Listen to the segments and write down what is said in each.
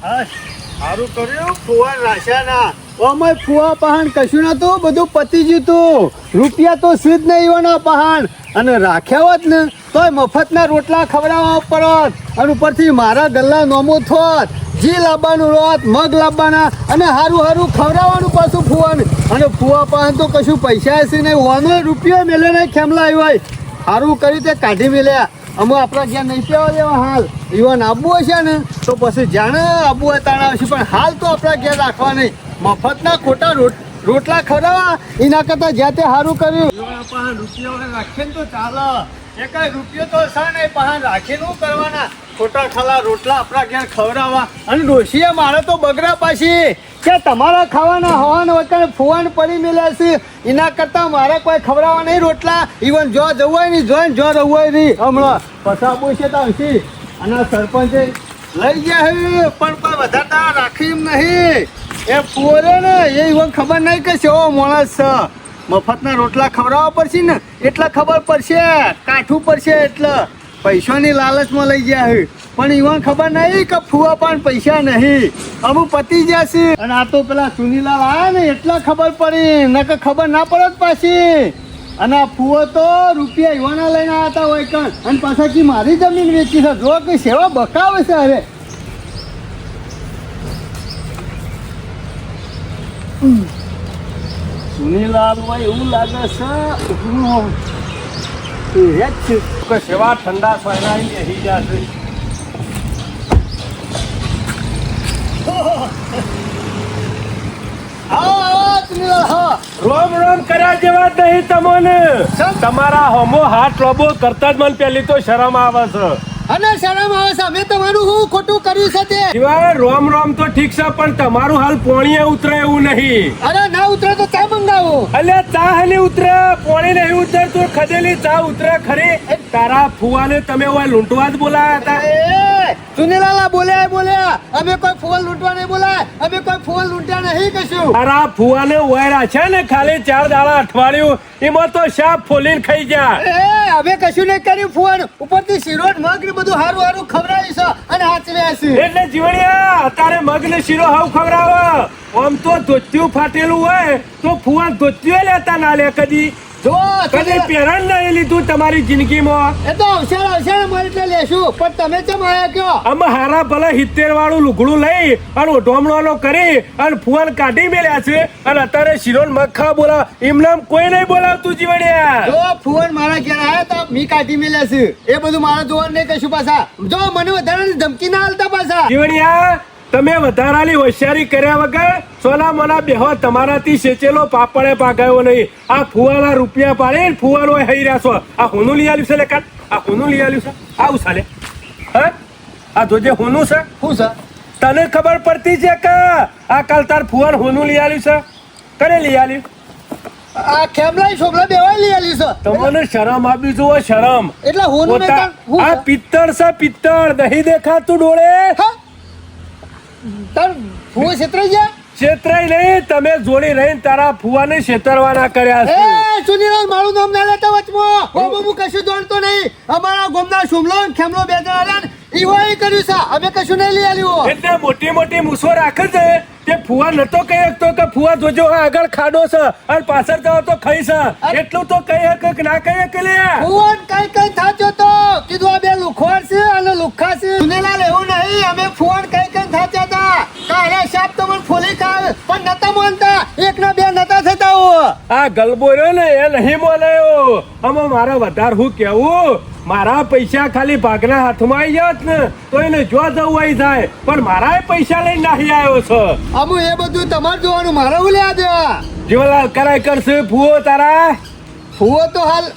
સારું કર્યું ફુવા રાખ્યા ના. ઓમય ફુવા પહાણ કશું નતું, બધું પતી ગયું તું. રૂપિયા તો સીધ નહીં એવાના પહાણ. અને રાખ્યા હોત ને તોય મફતના રોટલા ખવડાવવા પડત. અને ઉપરથી મારા ગલ્લા નોમો થોત. જી લાવવાનું રોત, મગ લાવવાના અને હારું હારું ખવડાવવાનું પાછું ફુવાને. અને ફુવા પહાણ તો કશું પૈસા હશે નહીં, વાનો રૂપિયો મેલે નહીં ખેમલા આવ્યો. સારું કર્યું તે કાઢી મેલ્યા. અમે આપણા ઘેર નહીં પીવા દેવા હાલ. ઈવન આબુ હશે ને તો પછી જાણે આબુ હોય તાણે આવશે, પણ હાલ તો આપણા ઘેર રાખવા નહીં. મફતના ખોટા રોટલા ખવડાવવા એના કરતાં જ્યાં તે સારું કર્યું. રૂપિયો રાખીએ ને તો ચાલે. એ કઈ રૂપિયો તો છે નહીં, પહાણ રાખીને શું કરવાના? ખોટા ખાલા રોટલા આપણા ઘેર ખવડાવવા. અને ડોશીએ મારે તો બગડા પાછી કે તમારા ખાવાના હવાના વચ્ચે ફુવાન પડી મેલ્યા છે. એના કરતાં મારે કોઈ ખવડાવવા નહીં રોટલા. ઇવન જો જવું હોય નહીં, જોઈને જો રહવું હોય નહીં. હમણાં પસાબો છે તો આવશે. અને સરપંચે લઈ ગયા હે પણ કોઈ વધારતા રાખી એમ નહીં. એ ફુવરે ને એ ઇવન ખબર નહીં કે કેવો માણસ છે. મફતના રોટલા ખવડાવવા પડશે ને એટલે ખબર પડશે, કાઠું પડશે. એટલે પૈસાની લાલચમાં લઈ ગયા હે પણ ઈવન ખબર નહીં કે ફુવા પણ પૈસા નહીં, અમુક પતી જશે. અને આ તો પેલા સુનીલાલ આવ્યા ને એટલે ખબર પડી, નકર ખબર ના પડત પાછી. અને આ ફુવો તો રૂપિયા ઈવાના લઈને આવ્યા હતા હોય કણ, અને પાછા કે મારી જમીન વેચી છે. જો કે સેવા બકાવે છે. અરે સુનીલાલ ભાઈ એવું લાગે છે સેવા ઠંડા ફેરાઈ બેસી જશે. રોમ રોમ કર્યા જેવા જ નહીં તમને. તમારા હોમો હાથ લોબો કરતા જ મને પેલી તો શરમ આવે છે. અને શરમ આવે છે? અમે તમારું શું ખોટું કર્યું છે તે? સિવાય રોમ રોમ તો ઠીક છે પણ તમારું હાલ પોણીએ ઉતરે એવું નહીં. અરે ના ઉતરે તો ચા મંગાવો. અલ્યા ચા હાલી ઉતરે, પોણી નહીં ઉતરતું. ખદેલી ચા ઉતરે ખરી? તારા ફુવાને તમે ઓય લૂંટવા જ બોલાયા હતા. સુનીલાલા બોલ્યા અમે કોઈ ફૂલ લૂંટવા નહીં બોલાય. અમે કોઈ ફૂલ લૂંટ્યા નહીં કશું. તારા ફુવાને ઓય રાખ્યા ને ખાલી 4 દાડા અઠવાડિયું, એમાં તો શાપ ફોલીને ખાઈ ગયા. અમે કશું નહીં કર્યું. ફૂલ ઉપરથી શીરો મગ ને બધું હારું હારું ખવડાવી છે અને હાચવ્યા છે. એટલે જીવણિયા અત્યારે મગ ને શીરો હાવ ખવડાવે. આમ તો ધોતિયું ફાટેલું હોય તો ફુવા ધોતિયું લેતા ના લે કદી. જો કદી પહેરણ નહીં લીધું તમારી જિંદગીમાં. એ તો અવસર અમારે એટલે લેશું. પણ તમે કેમ આયા કયો? અમે હારા ભલે 70 વાળું લુગડું લઈ અને ઢોમણો કરી અને ફુવાન કાઢી મેલ્યા છે. અને અત્યારે શીરો મગ ખાવા બોલાવ. એમને કોઈ નહીં બોલાવતું જીવણિયા. જો ફુવાન મારા ઘેર આયા તો મી કાઢી મેલ્યા છે. એ બધું મારા જોવાનું નહીં કશું પાછા. જો મને વધારાની ધમકી ના હાલતા પાછા. જીવણિયા તમે વધારાની હોશિયારી કર્યા વગર સોના મોના બેહો. તમારાથી સેચેલો પાપડે પાકાયો નહીં. આ ફુવાના રૂપિયા પાડે ફુવાનો હઈ રહ્યા છો. આ હોનું લઈ આવ્યું છે લે કાટ. આ હોનું લઈ આવ્યું છે. આવું ચાલે? હા આ જોજે હોનું છે. શું છે? તને ખબર પડતી છે કે આ કાલ તાર ફુવાન હોનું લઈ આવ્યું છે? કરે લઈ આવ્યું? આ ખેમલા છોકરા બેવાય લઈ આલી છે. તમને શરમ આપી જુઓ શરમ. એટલે હોનું આ પિત્તળ છે પિત્તળ. નહીં દેખાતું ડોળે? તાર ફુવા છેતરાઈ ગયા? છેતરાઈ નહીં, તમે જોડી રહીને તારા ફુવાને છેતરવાના કર્યા છે. એ સુનીલાલ મારું નામ ના લેતા વચમાં. હું કશું જાણતો નહીં. અમારા ગોમના સુમલો ખેમલો બે જણા રહ્યા ને ઈવાય કર્યું છે. અમે કશું નહીં લઈ આલ્યું. એટલે મોટી મોટી મૂછો રાખે છે તે ફુવા નતો કહી શકતો કે ફુવા જોજો આગળ ખાડો છે અને પાછળ જાવ તો ખાઈ છે. એટલું તો કહી શકે કે ના કહી શકે? ફુવાન કઈ થાચો તો કીધું આ બે લુખવાડ છે અને લુખા છે. સુનીલાલ એવું નહીં. અમે ફુવાન કઈ થાચ્યા હતા. કાલે સાપ તો મને ફોલી ખાવે પણ નતા માનતા. એક ના બે નતા થતા. આ ગલબો રહ્યો ને એ નહીં બોલાયો. આમાં મારે વધારે શું કેવું? મારા પૈસા ખાલી ભાગના હાથમાં આવી જાત ને તો એને જો જવું આવી થાય, પણ મારા પૈસા લઈને નાહી આવ્યો છે. અમુ એ બધું તમારે જોવાનું, મારે હું લ્યા દેવા. જીવનલાલ કરાય કરશે ફુવો તારા? ફુવો તો હાલ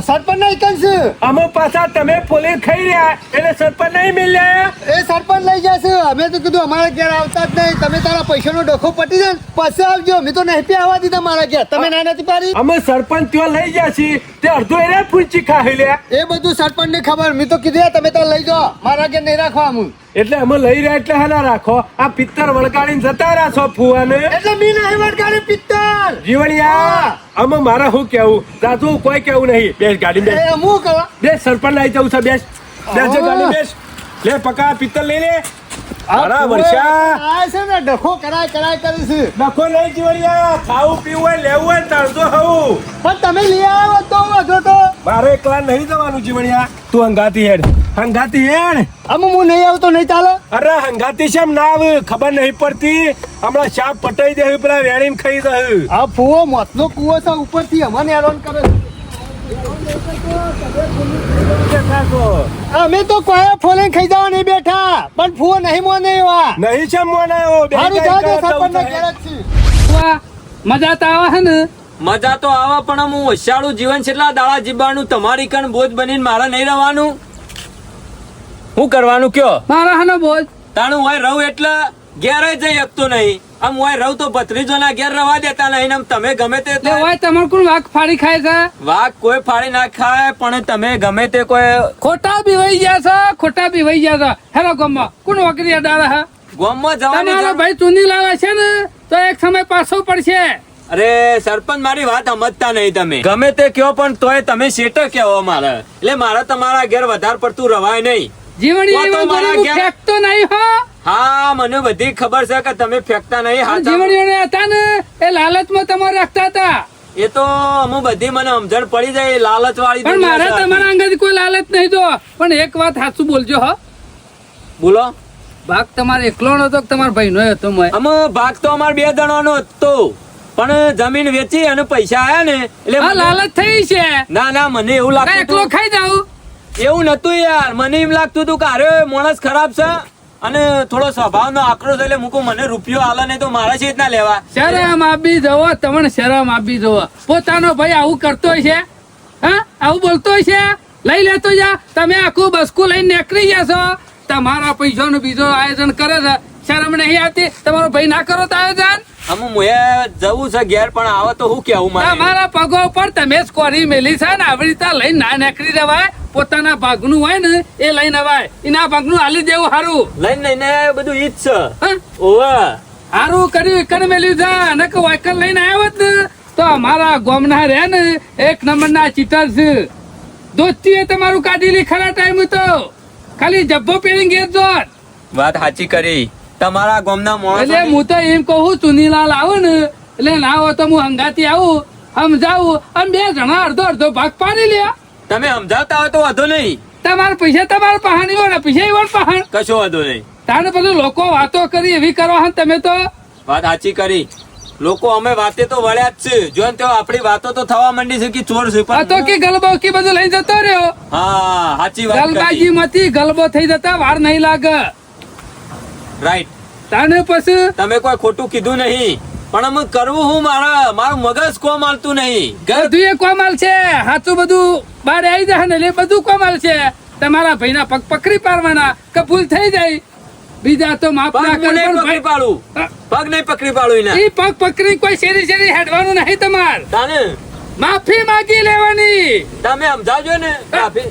સરપંચ નહીં કરશે. અમે પાછા તમે પોલીસ ખાઈ રહ્યા એટલે સરપંચ નહીં મિલ્યા. એ સરપંચ લઈ જશે. અમે તો કીધું અમારા ઘેર આવતા જ નહીં. તમે તારા પૈસાનો ડખો પટી જાય પછી આવજો. મેં તો નહીં આવવા દીધા મારા ઘેર. તમે ના નથી પાડી. અમે સરપંચ ત્યાં લઈ જશે તે અડધો એને પૂછી ખાઈ લે. એ બધું સરપંચ ને ખબર. મેં તો કીધું તમે તો લઈ જાઓ. મારા ઘેર નહીં રાખવા અમુ. એટલે અમે લઈ રહ્યા એટલે હેલા રાખો. આ પિત્તર વળગાડીને જતા રાખો ફુવાને. એટલે મી નહીં વળગાડી પિત્તર. જીવણિયા અમે મારા શું કેવું? દાદુ કોઈ કેવું નહીં. બેસ ગાડી બેસ. હું કહું બેસ સરપંચ લઈ જવું છે. બેસ બેસ ગાડી બેસ. લે પકા પિત્તર લઈ લે. અરે વર્ષા આ છે ને ડખો કરાય કરે છે નખો નહીં જીવણિયા ખાવું પીવું હોય લેવું હોય તળજો હવું પણ તમે લઈ આવો તો વધો તો મારે એકલા નહીં જવાનું જીવણિયા તું હંગાતી હેડ આમ હું નહીં આવતો નહીં ચાલે અરે હંગાતી છે ના આવે ખબર નહીં પડતી હમણાં શાક પટાઈ દે પેલા વેણીને ખાઈ દે આ ફૂવો મોતનો કૂવો છે ઉપરથી અમને હેરાન કરે છે અમે તો કોઈ ફોલે ખાઈ જવા નહીં બેઠા પણ ફૂવો નહીં મોને એવા નહીં છે મોને સારું જાજો સરપંચને ઘેર જ છીએ. વાહ, મજા તો આવે છે ને મજા તો આવે પણ હું હોશિયાળું જીવન છેલ્લા દાડા જીવવાનું તમારી કણ બોજ બનીને મારે નહીં રહેવાનું શું કરવાનું કયો મારા હનો બોજ તાણું હોય રહું એટલે ઘેર જઈ શકતો નહીં આમ હોય રહું તો ભત્રીજોના ઘેર રવા દેતા નહીં આમ તમે ગમે તે લે વાય તમાર કોણ વાઘ ફાડી ખાય છે વાઘ કોઈ ફાડી ના ખાય પણ તમે ગમે તે કોઈ ખોટા બીવાઈ ગયા છે ખોટા બીવાઈ ગયા છે હેરો ગમમાં કોણ વકરી અડાડે હે ગામમાં જવાની તમારો જરૂર- ભાઈ ચુની લાવે છે ને તો એક સમય પાછો પડશે અરે સરપંચ મારી વાત સમજતા નહીં તમે ગમે તે કયો પણ તોય તમે શેઠ કહેવો મારે એટલે મારે તમારા ઘેર વધારે પડતું રવાય નહીં જીવણી વા તો એવા મારા ગોળીઓ ઘેર- ફેંકતો નહીં હો હા મને બધી ખબર છે કે તમે ફેંકતા નહીં પણ હાથ જીવણીઓને હતા ને એ લાલચમાં તમારે રાખતા હતા એ તો અમુક બધી મને સમજણ પડી જાય લાલચ વાળી પણ મારે તમારા અંગેથી કોઈ લાલચ નહીં તો પણ એક વાત સાચું બોલજો હો બોલો ભાગ તમારે એકલો નતો કે તમારા ભાઈનો હતો મોય અમે ભાગ તો અમાર બે જણાનો હતો પણ જમીન વેચી અને પૈસા આયા ને એટલે આ મને- લાલચ થઈ છે ના ના મને એવું કાંઈ લાગતું એકલો હતું. ખાઈ જાઉં એવું નતું યાર મને એમ લાગતું હતું કે અરે માણસ ખરાબ છે અને થોડો સ્વભાવનો આક્રોશ એટલે મૂકું મને રૂપિયો આલે નહીં તો મારા છે ના લેવા શરમ આપી જવો તમને શરમ આપી જવો પોતાનો ભાઈ આવું કરતો હોય છે હા આવું બોલતો હોય છે લઈ લેતો જા તમે આખું બસકું લઈને નીકળી જશો તમારા પૈસાનું બીજો આયોજન કરે છે શરમ નહીં આવતી તમારો ભાઈ ના કરો તો આયોજન અમુક મુએ જવું છે ઘેર પણ આવે તો હું કેવું મારે તમારા પગો ઉપર તમે જ કોરી મેલી છે ને આવી રીતે લઈને ના નીકળી જવાય પોતાના ભાગનું હોય ને એ લઈને અવાય એના ભાગનું હાલી દેવું સારું લઈને લઈને બધું ઈ જ છે હા ઓવે સારું કર્યું એકન મેલ્યું છે અને કે વાયકલ લઈને આવ્યો હોત ને તો અમારા ગામના રે ને એક નંબરના ચીટર છે દોસ્તીએ તમારું કાઢી લી ખરા ટાઈમ તો ખાલી જબ્બો પહેરીને ઘેર જોત વાત સાચી કરી તમારા ગામના એટલે માણસ હું તો એમ કહું ચુનીલાલ આવું ને એટલે ના હોય તો હું હંગાતી આવું સમજાવું અને બે જણા અડધો અડધો ભાગ પાડી લે તમે સમજાવતા હોય તો વાંધો નહીં તમારા પૈસા તમારા પહાણી હોય ને પૈસા એવા પહાણ કશો વાંધો નહીં તાને બધું લોકો વાતો કરી એવી કરો હન તમે તો વાત સાચી કરી લોકો અમે વાતે તો વળ્યા જ છે જો ને તેઓ આપણી વાતો તો થવા માંડી છે કે ચોર છે આ તો કે ગલબો કે બધું લઈ જતો રહ્યો હા સાચી વાત ગલબાજી કરી માંથી ગલબો થઈ જતા વાર નહીં લાગે રાઈટ તાને પછી તમે કોઈ ખોટું કીધું નહીં પણ અમે કરવું હું મારું મગજ કોમ હાલતું નહીં બધું એ કોમાલ છે સાચું બધું બહાર આવી જાય ને એટલે બધું કોમાલ છે તમારા ભાઈના પગ પકડી પાડવાના કે ભૂલ થઈ જાય બીજા તો માફ પગ ના હું નહીં કરો પકડી પાડું હા. પગ નહીં પકડી પાડું એના ઈ પગ પકડી કોઈ શેરી શેરી હેડવાનું નહીં તમાર તાને માફી માંગી લેવાની તમે સમજાવજો ને કાફી.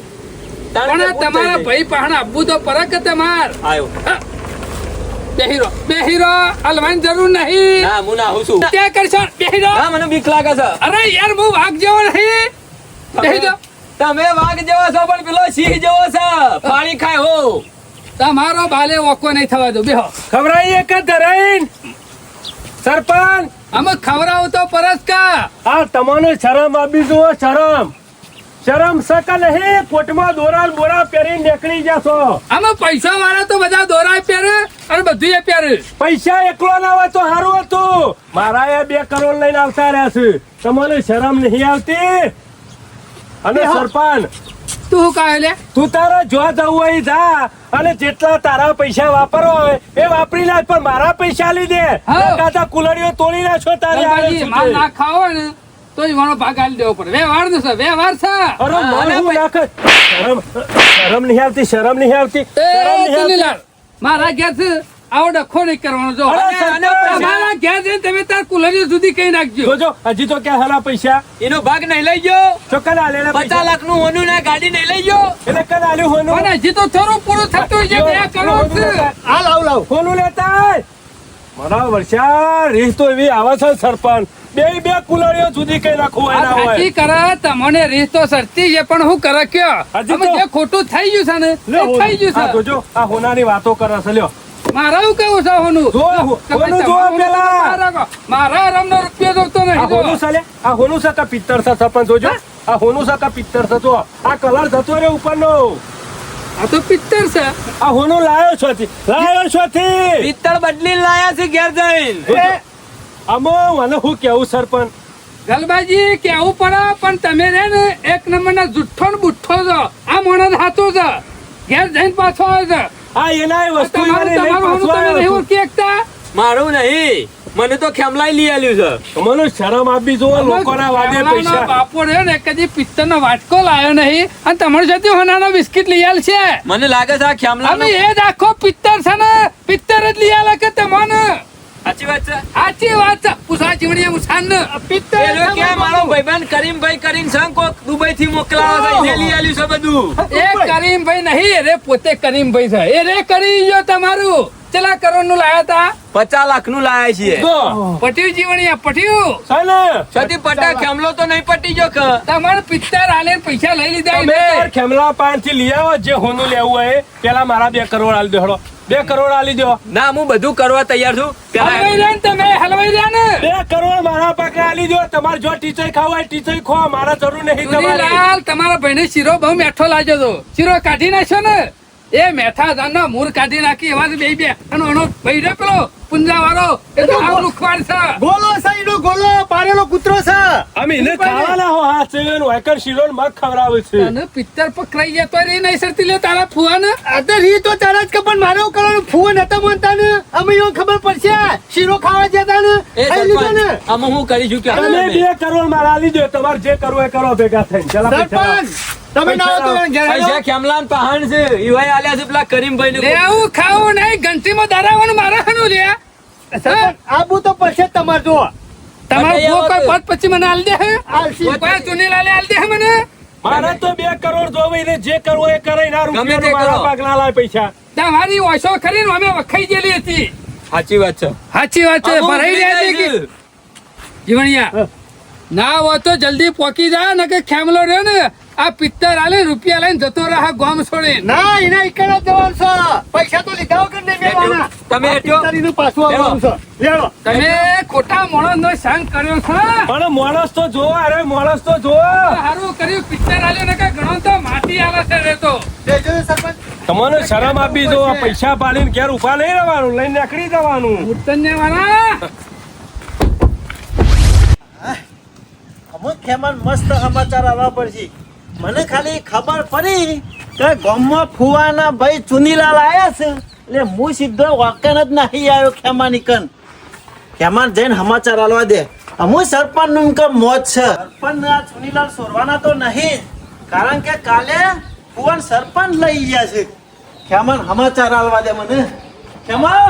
તાને પણ આ ભૂલ થઈ તમારા ગઈ. ભાઈ પહાણ આપવું તો પરક તમાર આયો બેહીરો હલવાની જરૂર નહીં ના હું ના હું છું ત્યાં કરશો બેહીરો હા મને બીક લાગે છે અરે યાર હું વાઘ જેવો નહીં બેહીરો તમે વાઘ જેવો છો પણ પેલો સિંહ જેવો છે પાણી ખાય હો તમારો બાલે ઓકો નહીં થવા દો બેહો ખવરાઈ એક જ ધરાઈન સરપંચ અમે ખવડાવું તો પરસ કા આ તમને શરમ આપી જુઓ શરમ સકા નહીં કોટમાં દોરા બોરા પહેરી નીકળી જશો અમે પૈસા વાળા તો બધા દોરા પહેરે અને બધું એ પહેરે પૈસા એકલો ના હોય તો સારું હતું મારા એ 2 કરોડ લઈને આવતા રહ્યા છે તમને શરમ નહીં આવતી અને સરપંચ તું શું કહે લે તું તારા જો જવું હોય જા અને જેટલા તારા પૈસા વાપરવા હોય એ વાપરી નાખ પણ મારા પૈસા લીધે હા. કાતા કુલડીઓ તોડી નાખો તારી ગલબાજી, હારે માલ સુધી. ના ખાવો હોય ને તો ઈવાનો ભાગ આલી દેવો પડે વ્યવહાર નો છે વ્યવહાર છે અરે હા, મને અને હું નાખે શરમ નહીં આવતી શરમ નહીં આવતી એ શરમ નહીં ચુનીલાલ, મારા ઘેર છે આવો ડખો નહીં કરવાનો જો અરે અને સરપંચ! તમારા ઘેર જઈને તમે તાર કુલરીઓ સુધી કઈ નાખજો જોજો હજી તો ક્યાં હાલા પૈસા એનો ભાગ નહીં લઈ ગયો ચોક્કસ આલેલા 50 પૈસા લાખ નું હોનું ને ગાડી નહીં લઈ ગયો એટલે કદ આલ્યું હોનું પણ હજી તો થોડું પૂરું થતું છે 2 કરોડ છે આ લાવ હોનું લેતા આય. મારા વર્ષા રીસ તો એવી આવે છે સરપંચ બે કુલડીઓ સુધી કઈ નાખવું આ એના હોય સાચી કરે તમને રીત તો સરતી છે પણ હું કરે કયો હજી અમે તો- જે ખોટું થઈ ગયું છે ને એ લ્યો, થઈ ગયું આ છે જોજો આ હોનાની વાતો કરે છે લ્યો મારે એવું કેવું છે હોનું જો, હોનું જો પેલા. મારા રમનો રૂપિયો જોતો આ નહીં જો. હોનું છે લે? આ હોનું છે કે પિત્તર છે સરપંચ જોજો આ હોનું છે કે પિત્તર છે જો આ કલર જતો રે ઉપરનો આ તો પિત્તર છે. આ હોનું લાયો છોથી પિત્તળ બદલીને લાયા છે ઘેર જઈને. અમો મને હું કેવું સરપંચ ગલબાજી કેવું પડે પણ તમે રે ને એક નંબરના જુઠ્ઠો ને બુઠ્ઠો છો. આ માણસ હાથો છે ઘેર જઈને પાછો આવે છે. આ એના વસ્તુ તમારું હોનું તમે નહીં ઓળખી શકતા. મારું નહીં, મને તો ખેમલાઈ લઈ આલ્યું છે. મને શરમ આપી જો લોકોના વાદે ગામડાનો પૈસા બાપો રહ્યો ને કદી પિત્તરનો વાટકો લાયો નહીં અને તમારી સાથે હોનાનો બિસ્કિટ લઈ આલ છે. મને લાગે છે આ ખેમલા અમે એ જ આખો પિત્તર છે ને પિત્તર જ લઈ આલે કે તમને. સાચી વાત છે. સાચી વાત છે. પૂછા ચીવડીએ મુસાન ને પિત્તર પેલો કે મારો ભાઈબંધ કરીમભાઈ કરીને સંગ કોક દુબઈ થી મોકલાવા છે, એને લઈ આલ્યું છે બધું. એ કરીમભાઈ નહીં રે પોતે કરીમભાઈ છે. એ રે કરી ગયો તમારું. ચલા કરોડ નું લાયા તા 50 લાખ નું લાયા છીએ. જો પટ્યું જીવણીયા પટ્યું. છે ને સતી પટા ખેમલો તો નહીં પટી ગયો કે તમારે પિત્તર આલે પૈસા લઈ લીધા તમે એને. તાર ખેમલા પાનથી લઈ આવો જે હોનું લેવું હોય એ. પેલા મારા 2 કરોડ આલી દો હેડો 2 કરોડ આલી દો ના, હું બધું કરવા તૈયાર છું. હલવાઈ પેલા રહ્યા ને તમે હલવાઈ રહ્યા ને. 2 કરોડ મારા પાકે આલી દો. તમારે જો ટીચર ખાવા હોય ટીચર ખો મારા જરૂર નહીં તમારી ચુનીલાલ તમારા ભાઈને શીરો બહુ મેઠો લાગ્યો તો શીરો કાઢી નાખ્યો ને એ મેઠા જાનનો મૂળ કાઢી નાખી એવા બે અને એનો ભાઈ રે પેલો પુંજા વાળો એ તો આ લુખવાડ છે. ગોલો સાઈડો ગોલો પારેલો કૂતરો છે. અમે એને ખાવાના હો હા છે વાયકર શીરો ને મગ ખવડાવે છે અને પિત્તર પકડાઈ ગયા તો રે નહીં સરતી લે તારા ફુવા ને. આદર ઈ તો તારા જ કે પણ મારે એવું કરવાનું ફૂન હતા માનતા ને અમે એવું ખબર પડશે શીરો ખાવા જતા ને એ ખાઈ લીધો ને સરપંચ, આમાં હું કરી છું કે તમે 2 કરોડ મારા આલી દો. તમારે જે કરવું એ કરો ભેગા થઈને ચલા પૈસા લાવો. સરપંચ તમે ના હો તો ઘેર પૈસા આવો. ખેમલા ને પહાણ છે ઈવાય આલ્યા છે પેલા કરીમભાઈ ને. લેવું ખાવું નહીં ઘંટીમાં દરાવાનું મારા હનું લે. સરપંચ આબુ તો પડશે તમારે જો તમારો બતાઈ ફુવો આવો કોઈ પદ પછી મને આલ દે હે આલસી. કોઈ ચુનીલાલે આલ દે હે મને. મારે તો 2 કરોડ જોવે ને જે કરવું એ કરે ના ગમે તે રૂપિયા મારા કરો. પાક ના લાય પૈસા તમારી ઓછો ખરી ને અમે વખાઈ ગયેલી હતી. સાચી વાત છે. સાચી વાત છે. અમુક ભરાઈ જાય છે કે જીવણિયા ના હોય તો જલ્દી પોકી જા ને કે ખેમલો રહ્યો ને આ પિત્તર આલે રૂપિયા લઈને જતો રહે ગોમ છોડી. ના એના એકડા જવાનું છે પૈસા તો લીધા વગર નહીં મેળવાના. તમે આ હટ્યો. પિત્તરીનું પાછું આવવાનું છે લેડો. તમે ખોટા મોણસ નો સંગ કર્યો છે. પણ માણસ તો જો અરે માણસ તો જો સારું કર્યું પિત્તર આલ્યો ને કે ઘણો તો માટી આલે છે રે તો. લેજો ને સરપંચ. તમને શરમ આપી જો આ પૈસા પાડીને ઘેર ઉભા નહીં રહેવાનું લઈને નીકળી જવાનું ઉત્તરને વાળા અમુક ખેમન મસ્ત સમાચાર આવવા પડશે. મને ખાલી ખબર પડી કે ગામમાં ફુવાના ભાઈ ચુનીલાલ આયા છે એટલે હું સીધો વાકન જ નહીં આવ્યો ખેમાની કન. ખેમાન જઈને સમાચાર આલવા દે. હું સરપંચ નું કે મોત છે. સરપંચ આ ચુનીલાલ સોરવાના તો નહીં કારણ કે કાલે ફુવાન સરપંચ લઈ ગયા છે. ખેમાન સમાચાર આલવા દે મને. ખેમા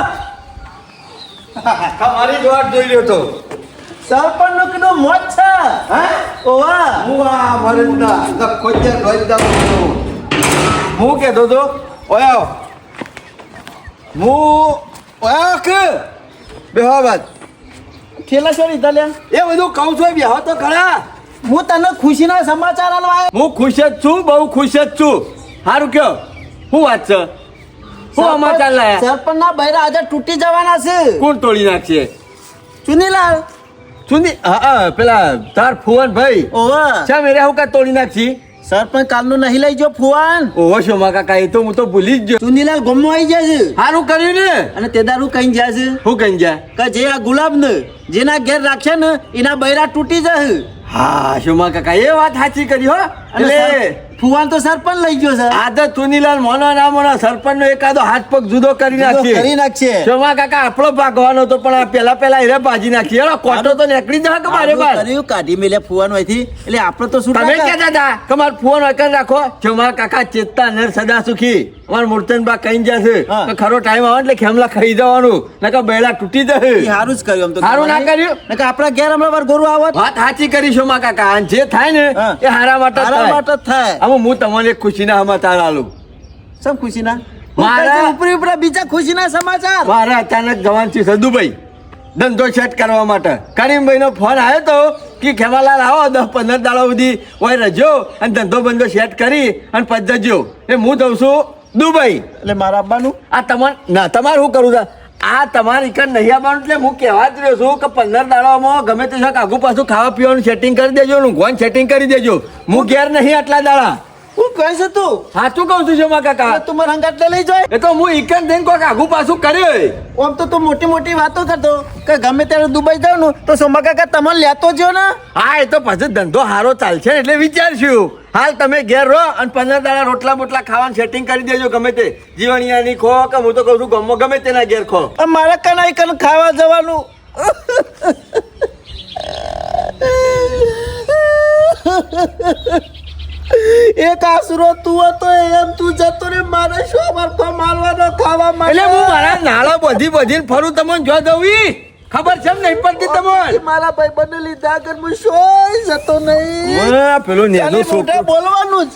તમારી જ વાટ જોઈ રહ્યો તો સરપંચ નું કીધું મોત છે. હા ઓવા હું આ મરદના નખો જે રોજદા હું કહેતો તો ઓયા હું ઓયા કે બેહવા બાદ થેલા છોડી દલ્યા. એ બધું કહું છું બેહો તો ખરા. હું તને ખુશીના સમાચાર આલવા આવ્યો. હું ખુશ જ છું બહુ ખુશ જ છું. સારું કયો શું વાત છે શું સમાચાર લાયા સરપંચના બૈરા આજે તૂટી જવાના છે. કોણ તોડી નાખશે ચુનીલાલ સુની હા પેલા તાર ફુવન ભાઈ ઓવા શા મેરે હું કા તોડી નાખશી સરપંચ કાલનું નહીં લઈ જો ફુવાન. ઓહો શોમા કાકા એ તો હું તો ભૂલી જ ગયો ચુનીલાલ ગમો આવી જાય છે સારું કર્યું ને અને તે દારૂ કઈ જાય છે શું કહી જાય કે જે આ ગુલાબ ને જેના ઘેર રાખશે ને એના બૈરા તૂટી જશે. હા શોમા કાકા એ વાત સાચી કરી હો અને એટલે ફુવાન તો સરપંચ લઈ ગયો છે. આદત ચુનીલાલ મોનો ના મોનો સરપંચ નો એકાદો હાથ પગ જુદો કરી તો કરી નાખશે નાખશે. શોમા કાકા આપણો ભાગવાનો હતો પણ આ પેલા હીરે ભાજી નાખી હેડો કોટો તો નીકળી જાય કે મારે આવું બાર કર્યું કાઢી મેલે ફુવાન હોયથી એટલે આપણે તો શું તમે કહેતા હતા કે મારા ફોન વગર રાખો જો મારા કાકા ચેતતા નર સદા સુખી અમારા મૂર્તનબા કઈ જશે હા. કે ખરો ટાઈમ આવે એટલે ખેમલા ખાઈ જવાનું નકર બેડા તૂટી જશે સારું જ કર્યું આમ તો. સારું ના કર્યું? નકર આપણા ઘેર હમણાં વાર ગોરું આવત વાત સાચી કરી છો મારા કાકા અને જે થાય ને હા. એ હારા માટે જ તારા થાય. માટે જ થાય. આમાં હું તમને એક ખુશીના સમાચાર આલું સમ ખુશીના મારા- ઉપરી ઉપરા બીજા ખુશીના સમાચાર. મારા અચાનક જવાન છે સદુભાઈ ધંધો સેટ કરવા માટે કરીમભાઈ નો ફોન આવ્યો તો કે ખેમાલાલ આવો 10-15 દાડા સુધી ઓય રજો અને ધંધો બંધો સેટ કરી અને પજ્જજો એ હું દઉં છું દુબઈ એટલે મારા આવવાનું આ તમારે શું કરવું છે આ તમારી ઈકન નહીં આવવાનું એટલે હું કહેવા જ રહ્યો છું કે 15 દાડામાં ગમે તે શાક આગુ પાછું ખાવા પીવાનું સેટિંગ કરી દેજો ઊંઘવાનું સેટિંગ કરી દેજો હું ઘેર નહીં આટલા દાડા હું કહે છે તું સાચું કહું છું શોમા કાકા તું મારા હંગાત લઈ જાય એ તો હું ઈકન દઈને કોઈક આગુ પાછું કર્યો આમ તો તું મોટી મોટી વાતો કરતો કે ગમે ત્યારે દુબઈ જાવ ને તો સોમા કાકા તમને લેતો જો ને હા એ તો પછી ધંધો સારો ચાલશે ને એટલે વિચારશું હાલ તમે ઘેર રહો અને 15 દાડા રોટલા બોટલા ખાવાનું સેટિંગ કરી દેજો ગમે તે જીવણિયાની ખો કે હું તો કહું છું ગમો ગમે તેના ઘેર ખો મારા કનાઈ કન ખાવા જવાનું એક આસરો તું હતો એમ તું જતો રે મારે શું મારકો મારવાનો ખાવા માટે એટલે હું મારા નાળો બધી ફરું તમને જો દઉં ખબર છે નહીં પડતી તમને મારા ભાઈ બંને લીધા કર હું શોય જતો નહીં પેલો નેનો મોઢે છોકરો બોલવાનું જ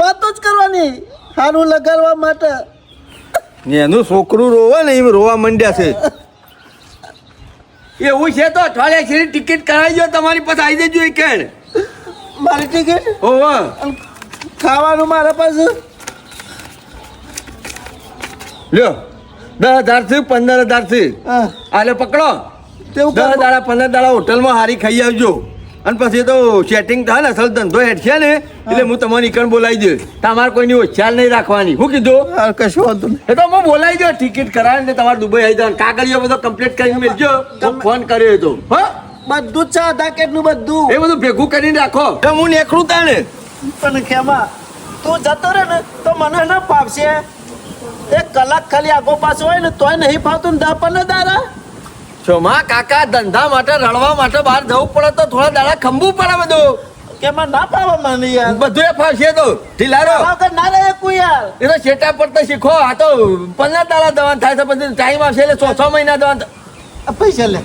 વાતો જ કરવાની સારું લગાડવા માટે નેનું છોકરું રોવે ને એમ રોવા માંડ્યા છે એવું છે તો અઠવાડિયા સુધી ટિકિટ કરાવી દો તમારી પાસે આવી જજો કેણ મારી ટિકિટ ઓવા ખાવાનું મારા પાસે લ્યો 10,000 થી 15,000 થી હા આલે પકડો તેવું 10 દાડા 15 દાડા હોટલમાં હારી ખાઈ આવજો અને પછી એ તો સેટિંગ થાય ને અસલ ધંધો હેઠ છે ને એટલે હું તમારી ઈકણ બોલાવી દઉં તમારે કોઈની ઓછાલ નહીં રાખવાની શું કીધું કશું વાંધો નહીં એ તો હું બોલાવી દઉં ટિકિટ કરાવીને ને તમારે દુબઈ આવી જવાનું કાગળિયો બધો કમ્પ્લીટ કરીને મેળજો હું ફોન કર્યો હતો હા બધું જ છે આધા કેટલું બધું એ બધું ભેગું કરીને રાખો તો હું નીકળું તાણે પણ ખેમા તું જતો રહે ને તો મને ના ફાવશે 1 કલાક ખાલી આગો પાછો હોય ને તોય નહીં ફાવતું ને 10-15 દાડા છોમા કાકા ધંધા માટે રળવા માટે બહાર જવું પડે તો થોડા દાડા ખંભવું પડે બધું કેમાં ના ફાવે મને યાર બધું એ ફાવશે તો ઢીલારો ફાવ ના રહે કોઈ યાર એ તો શેટા પડતા શીખો આ તો 15 દાડા દવાન થાય છે પછી ટાઈમ આવશે એટલે 6 મહિના દવાન આ પૈસા લે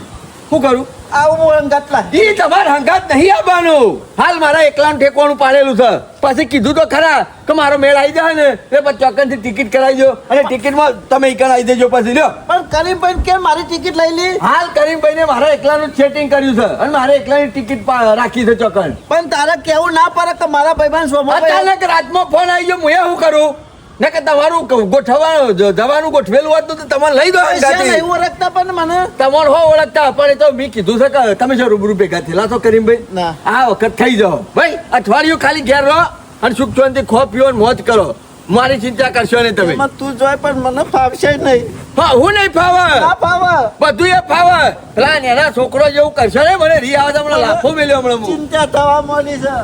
શું કરું આવું મોરંગ ગાટલા ઈ તમારે હંગાત નહીં આવવાનું હાલ મારા એકલાનું ઠેકવાનું પાડેલું છે પછી કીધું તો ખરા કે મારો મેળ આવી જાય ને એ પછી ચોક્કસથી ટિકિટ કરાવી દો અને ટિકિટમાં તમે ઈકણ આવી દેજો પછી લ્યો પણ કરીમભાઈ કેમ મારી ટિકિટ લઈ લી હાલ કરીમભાઈને મારા એકલાનું સેટિંગ કર્યું છે અને મારે એકલાની ટિકિટ રાખી છે ચોક્કસ પણ તારે કેવું ના પડે કે મારા ભાઈબંધ સોમાભાઈ અચાનક રાતમાં ફોન આવી ગયો હું શું કરું ને કે તમારું ગોઠવવાનું જવાનું ગોઠવેલું હોત તો તમે લઈ દો પૈસા નહીં ઓળખતા પણ મને તમારે હો ઓળખતા પણ એ તો મેં કીધું છે કે તમે જો રૂબરૂ ભેગા થયેલા છો કરીમભાઈ ના. આ વખત થઈ જાઓ ભાઈ અઠવાડિયું ખાલી ઘેર રહો અને સુખ શાંતિ ખો પીઓ અને મોજ કરો મારી ચિંતા કરશો નહીં તમે એમાં તું જોય પણ મને ફાવશે નહીં હા હું નહીં ફાવે ના ફાવે બધું એ ફાવે પેલા નેના છોકરો જેવું કરશો ને મને રી આવે તો હમણાં લાફો મેલ્યો હમણાં હું. ચિંતા થવા માંડી છે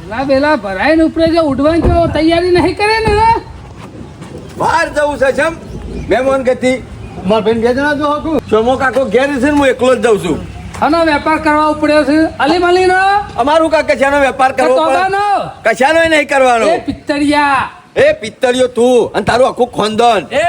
પેલા પેલા ભરાઈને ઉપરે જો ઉડવાની જો તૈયારી નહીં કરે ને બહાર જવું છે જમ મહેમાન ગતિ મારા બેન બે જણા જો હતું ચોમો કાકો ઘેર છે ને હું એકલો જ જાઉં છું આનો વેપાર કરવા ઉપડ્યો છે અલી મલી નો અમારું કાકા કશાનો વેપાર કરવો પડે તોબાનો કશાનો નહીં કરવાનો એ પિત્તરિયા એ પિત્તળિયો તું અને તારું આખું ખોંદન એ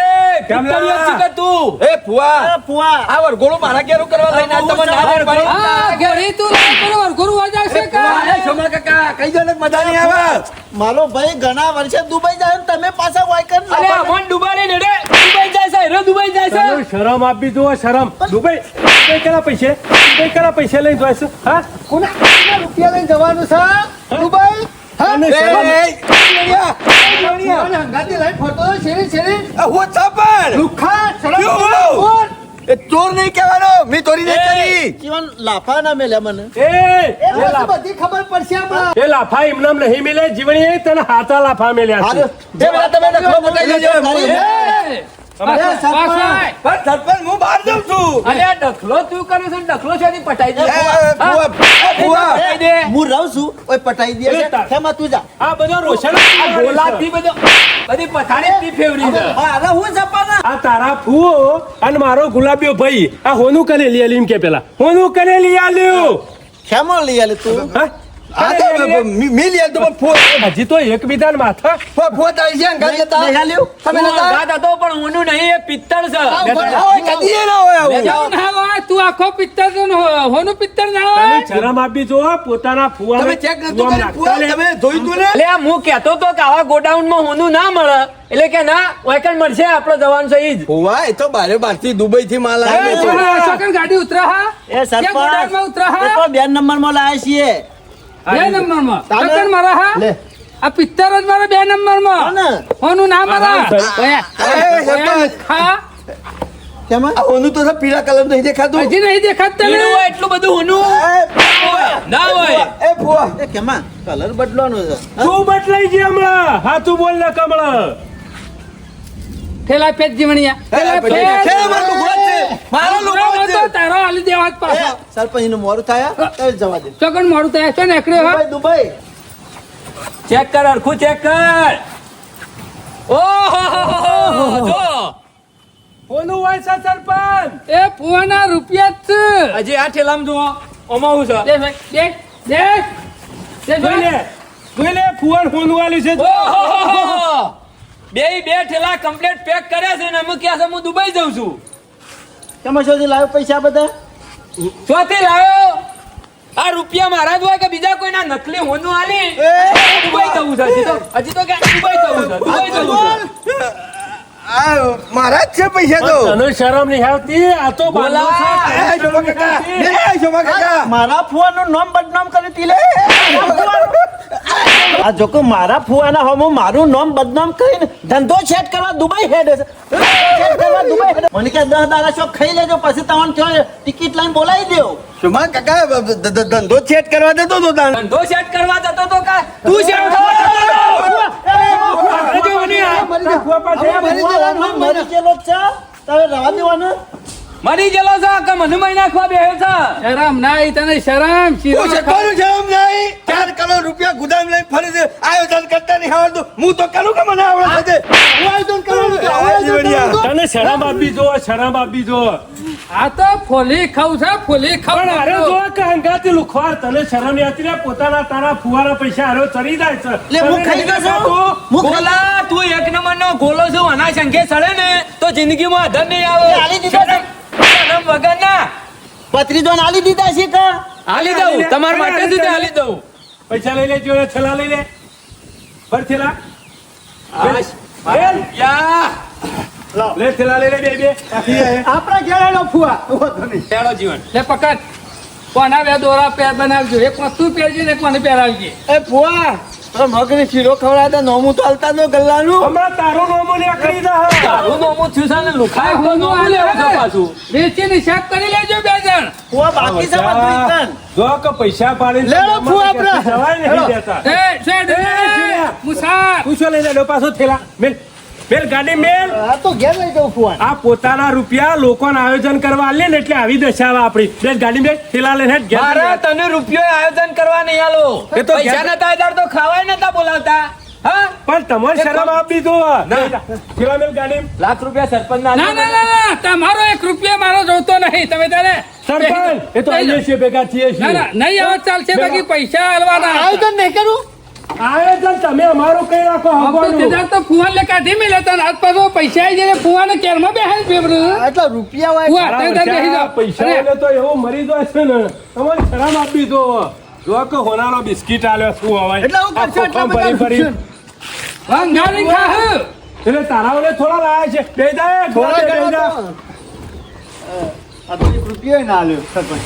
પિત્તળિયો છે કે તું એ ફુવા ફુવા આ વરઘોડો મારા ઘેર કરવા લઈને આ તમને ના પાડી પડી. હા ઘરે તું લાવ કરો ગુરુ વાજા છે ફુવા, એ છોમા કાકા કઈ જો ને મજા નહીં આવે મારો ભાઈ ઘણા વર્ષે દુબઈ જાય ને તમે પાછા વાયકર અરે અમન ડુબાડી ને રે દુબઈ જાય છે રે દુબઈ જાય છે તમે શરમ આપી દો શરમ દુબઈ દુબઈ કરા પૈસે લઈને જાય છે હા કોના રૂપિયા લઈને જવાનું છે દુબઈ હા અને એ, શરમ અને હંગાતી લઈને ફરતો હતો, શેરી શેરી આ હું છાપણ લુખ્ખા, શરમ કેવું? કરો, કોણ? એ ચોર નહીં કહેવાનો મેં ચોરી નહીં કરી જીવન લાફા ના મેલ્યા મને એ મને બધી ખબર પડશે હમણાં. એ લાફા એમનામ નહીં મિલે જીવણી તને હાથા લાફા મેલ્યા છે એ બધા તમે નખરો બતાવી દેજો પાછળ પણ સરપંચ હું બહાર જાઉં છું અરે આ ડખલો તું કરે છે ડખલો છે ની પટાઈ દે ફુવા હું રહું છું ઓય પટાઈ દે છે એ ખેમા તું જા આ બધો રોશન આ ગોલાથી બધો બધી પથારી થી ફેવરી છે હા અરે હું જપાના આ તારા ફૂઓ અને મારો ગુલાબીઓ ભાઈ આ હોનું કને લઈ આલ્યું એમ કે પેલા હોનું કને લઈ આલ્યું ખેમો લઈ આલે તું હા? હા તો મિલ યાર તો ફોન હજી તો એકબીજાને માથા ફોન તારી છે અંકલ જતા નહીં હાલ્યું? તમે નતા ગાત હતો પણ ઊનું નહીં, એ પિત્તળ છે. હોય કદી એ ના હોય આવું કેવું ના હોય? તું આખો પિત્તર છો ને હોનું પિત્તર ના તમે હોય? શરમ આપી જો પોતાના ફુવાને તમે ચેક નતું ફુવામાં કર્યું ફોન નાખતા લે. તમે જોયું તું ને એટલે આ હું કહેતો તો કે આવા ગોડાઉનમાં ઊનું ના મળે, એટલે કે ના વાયકણ મળશે, આપણો જવાન છે ઈ જ. હોવા એ તો બારથી દુબઈ થી માલ આવે છે અશોકન ગાડી ઉતરા હા? એ ક્યાં ગોડાઉનમાં ઉતરા હા? સરપંચ એ તો 2 નંબરમાં લાયા છીએ. બે નંબરમાં. તાને? અશોકન મારા હા? લે. આ પિત્તર જ મારા 2 નંબરમાં. કોને? હોનું ના મારા. હા, ઓયા, એ, ઓયા, સરપંચ. ખા. કેમાં? આ ઓનું તો પીળા કલર નહીં દેખાતું હજી નહીં દેખાત તને? ઈનું હોય એટલું બધું ઊનું ના હોય. એ ફુવા એ કેમાં? કલર બદલવાનો છે. તું બદલાઈ ગઈ હમણાં હાથું બોલ ને કમળ. ઠેલા પેટ જીવણિયા. ઠેલા પેટ. છે મારો લુગડો જ છે મારો લુગડો જ તો છે તારો હાલી દેવા જ એ, પાછો. સરપંચનું મોડું થાય તો જવા દે. ચોકન મોડું થાય છે ને એકડે હા? દુબઈ ચેક કર, હરખું ચેક કર. ઓહો જો કોનું હોય છે સરપંચ? એ ફુવાના રૂપિયા જ છે. હજી આ ઠેલામાં જુઓ, ઓમાં હું છે. દેખ ભાઈ, દેખ, દેખ. દેખ જોઈ ભાઈ. લે જોઈ લે ફુવાન ફોન વાલી છે જો. ઓહોહોહો. બે ઠેલા કમ્પ્લીટ પેક કર્યા છે ને અમે ક્યાં છે હું દુબઈ જઉં છું. કેમાં શોધી લાવ્યો પૈસા બધા? ચોથી લાવ્યો. આ રૂપિયા મારા જ હોય કે બીજા કોઈના નકલી હોનું આલી દુબઈ જવું છે. હજી તો ક્યાં દુબઈ જવું છે, દુબઈ જવું છે. આ મારા જ છે પૈસા તો તને શરમ નહીં આવતી? આ તો બાંધો છે. એ શોભા કાકા એ શોભા કાકા મારા ફુવાનું નામ બદનામ કરી તી લે. આ જોકો મારા ફુવાના હોમો મારું નામ બદનામ કરીને ધંધો સેટ કરવા દુબઈ હેડે છે. સેટ કરવા દુબઈ હેડે. મને કે 10 દાડા શોખ ખાઈ લેજો પછી તમને ત્યાં ટિકિટ લઈને બોલાવી દેવો. શોભા કાકા ધંધો સેટ કરવા દેતો તો તાણ ધંધો સેટ કરવા જતો તો કા તું સેટ થવા જતો હજુ મને આ ફુવા પાસે મરી ગયેલો જ છે. તમે રવા દેવાનો. મરી ગયેલો છે કે મને મહી નાખવા બેહ્યો છે. શરમ નાઈ તને શરમ શીરો હું શેઠવાનું શરમ નહીં 4 કરોડ રૂપિયા ગુદામ લઈને ફરી છે આયોજન કરતા નહીં આવડતું હું તો કરું કે મને આવડે છે હું આયોજન કરવાનું છે, આયોજન કરવાનું છે. તને શરમ આપી જો શરમ આપી જો. આ તો ફોલી ખાવ છે ફોલી ખાવ પણ અરે જો કે હંગાતી લુખવાર તને શરમ નહીં આવતી લે? પોતાના તારા ફુવાના પૈસા હારો ચડી જાય છે. લે હું ખાઈ ગયો છું. હું ખાઈ ગોલા તું એક નંબરનો ગોલો છું, આના સંખ્યા સડે ને તો જિંદગીમાં અધર નહીં આવે. આલી દીધા છે. શરમ વગરના પત્રીજોને આલી દીધા છે કે હાલી દઉં તમારા માટે જ તે હાલી દઉં. પૈસા લઈ લેજો ને છેલ્લા લઈ લે ભર થેલા યા લે થેલા લઈ લે બે આપણા ઘેરાનો ફુવા પેલો જીવન લે પકડ કોના બે દોરા પેર બનાવજો એક વસ્તુ પહેરજે ને એક મને પહેરાવજે. એ ફુવા તો મગની શીરો ખવડાવતા નોમું તો હાલતા નો ગલ્લાનું હમણાં તારો નોમો નીકળી જા. તારું નોમું થયું છે ને લુખાય આ હોનું નોમું લેવું છે આલે પાછું. વેચીને હિસાબ કરી લેજો 2 જણ. ફુવા બાકી છે પત્રીજન. જો કે પૈસા પાડી લેલો ફુવા આપણે. સવાય નહીં દેતા. એ શેડ મુસાર તું શું લઈ લે પાછો થેલા મેલ મેલ ગાડી મેલ. આ તો ઘેર લઈ જવું ફુવા આ પોતાના રૂપિયા લોકોને આયોજન કરવા આલે ને એટલે આવી દશા આવે આપણી. બે ગાડી બે થેલા લઈને હેડ ઘેર મારે તને રૂપિયો આયોજન કરવા નહીં આલો. એ તો પૈસા ઘેર- નતા આધાર તો ખાવાય નતા બોલાવતા. હા પણ તમારે શરમ આપી દો. થેલા મેલ ગાડી. લાખ રૂપિયા સરપંચ ના ના ના ના તમારો 1 રૂપિયા મારો જોતો નહીં તમે તારે સરપંચ એ તો આવીએ છીએ ભેગા થઈએ ના ના છીએ. નહીં આવે ચાલશે બાકી પૈસા આલવાના આયોજન નહીં કરું આયોજન તમે અમારું કઈ રાખો હગવાનું. તો ફુવાન લે કાઢી મેલે તને હાથ પાછો પૈસા આવી જાય ફુવાને કેરમાં બેહાય પેપર એટલા રૂપિયા હોય ફુવા તને તાર બેહી જાઓ. પૈસા એટલે તો એવો મરી જાય છે ને તમારે શરમ આપી દો. જો કે હોનારો બિસ્કિટ આલ્યો શું હવાય એટલે હું કરશું એટલા ફરી બધા ફરી ભંગારી ખાહ. એટલે તારા ઓલે થોડા લાયા છે બે જાય થોડા બે ગયો જા. તો. આ તો 1 રૂપિયો ના આલ્યો સરપંચ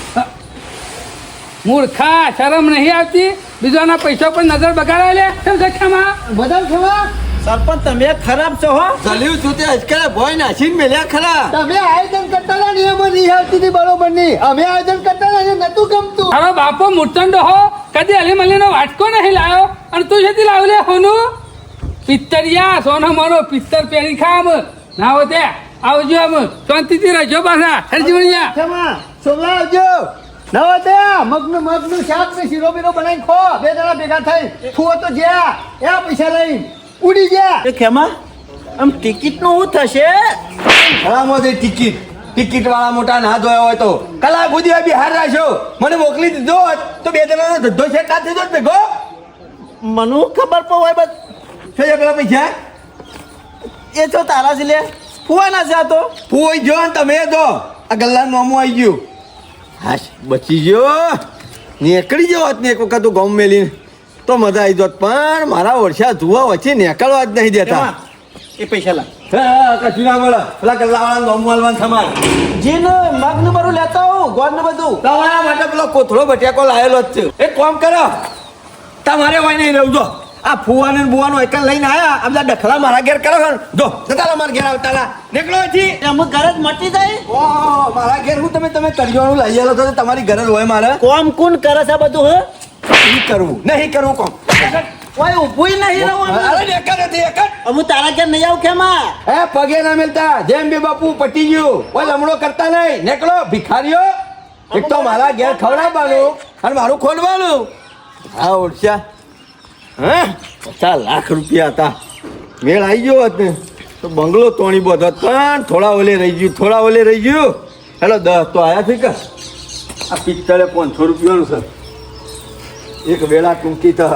મૂર્ખા શરમ નહીં આવતી બીજાના પૈસા પર નજર બગાડે લે કેમ સખામાં બધા ખેવા સરપંચ તમે ખરાબ છો હો. દલ્યું છું તે અજકરે ભોય નાસીને મેલ્યા ખરા તમે આયોજન કરતા હતા નિયમો નહીં આવતી હતી બરોબર નહીં અમે આયોજન કરતા હતા નતું ગમતું તારો બાપો મૂર્તંડો હો કદી અલી મલીનો વાટકો નહીં લાયો અને તું જતી લાવ લે હોનું પિત્તરિયા સોનો મોનો પિત્તર પહેરી ખામ ના હો તે આવજો આમ શાંતિથી રહેજો પાછા હરજીવણિયા ખેમા સોમલા આવજો નવો તે મગનું શાક ને શીરો બીરો બનાવીને ખો 2 જણા ભેગા થઈ ફુવો તો જ્યાં એ પૈસા લઈને ઉડી ગયા એ ખેમા આમ ટિકિટ નું શું થશે? હરામાંથી ટિકિટ ટિકિટ વાળા મોટા ના જોયા હોય તો કલાક સુધી બિહાર રાખ્યો મને મોકલી દીધો હોત તો 2 જણાનો ધંધો સેટ ના થયો ભેગો. મને ખબર પણ હોય બસ શું છે પેલા પૈસા એ તો તારા છે લે ફુવાના છે આ તો ફોઈ જો ને તમે જો આ ગલ્લા નોમું આવી ગયું. હાશ બચી ગયો. નીકળી ગયો હોત ને એક વખત ગામ મેલીને તો મજા આવી જોત પણ મારા વર્ષા ધુવા વચ્ચે નીકળવા જ નહીં દેતા. એમાં એ પૈસા લાવ હા કશું ના મળે પેલા ગલ્લાવાળા નોમ વાલવાન સમાન જીન મગનું બધું લેતા આવું ગોળ ને બધું તમારા માટે પેલો કોથળો બટિયાકો લાયેલો જ છે. એક કામ કરો તમારે હોય નહીં રહેવું જો આ ફુવાને ને બુવાનો એક લઈને આયા આ બધા ડખલા મારા ઘેર કરો છો ને. જો જતા મારા ઘેર આવતા નીકળો અહીંથી. અમુક ઘર જ મટી જાય ઓહો મારા ઘેર હું તમે કરવાનું લઈ આવેલો છો તો તમારી ઘર જ હોય મારે કોમ કોણ કરે છે બધું હે નહીં કરવું કોમ કોઈ ઊભું નહીં રહેવાનું અરે એકડ હતી એકડ અમુક તારા ઘેર નહીં આવું કેમાં હે પગે ના મેલતા જેમ બે બાપુ પટી ગયું કોઈ લમડો કરતા નહીં નીકળો ભિખારીઓ. એક તો મારા ઘેર ખવડાવવાનું અને મારું ખોલવાનું. હા ઓળખ્યા હે 50 લાખ રૂપિયા હતા મેળ આવી ગયો હોત ને તો બંગલો તોણી બધો પણ થોડા ઓલે રહી ગયું હેલો 10 તો આયા છે કે આ પિત્તળે 500 રૂપિયાનું છે એક વેળા ટૂંકી તો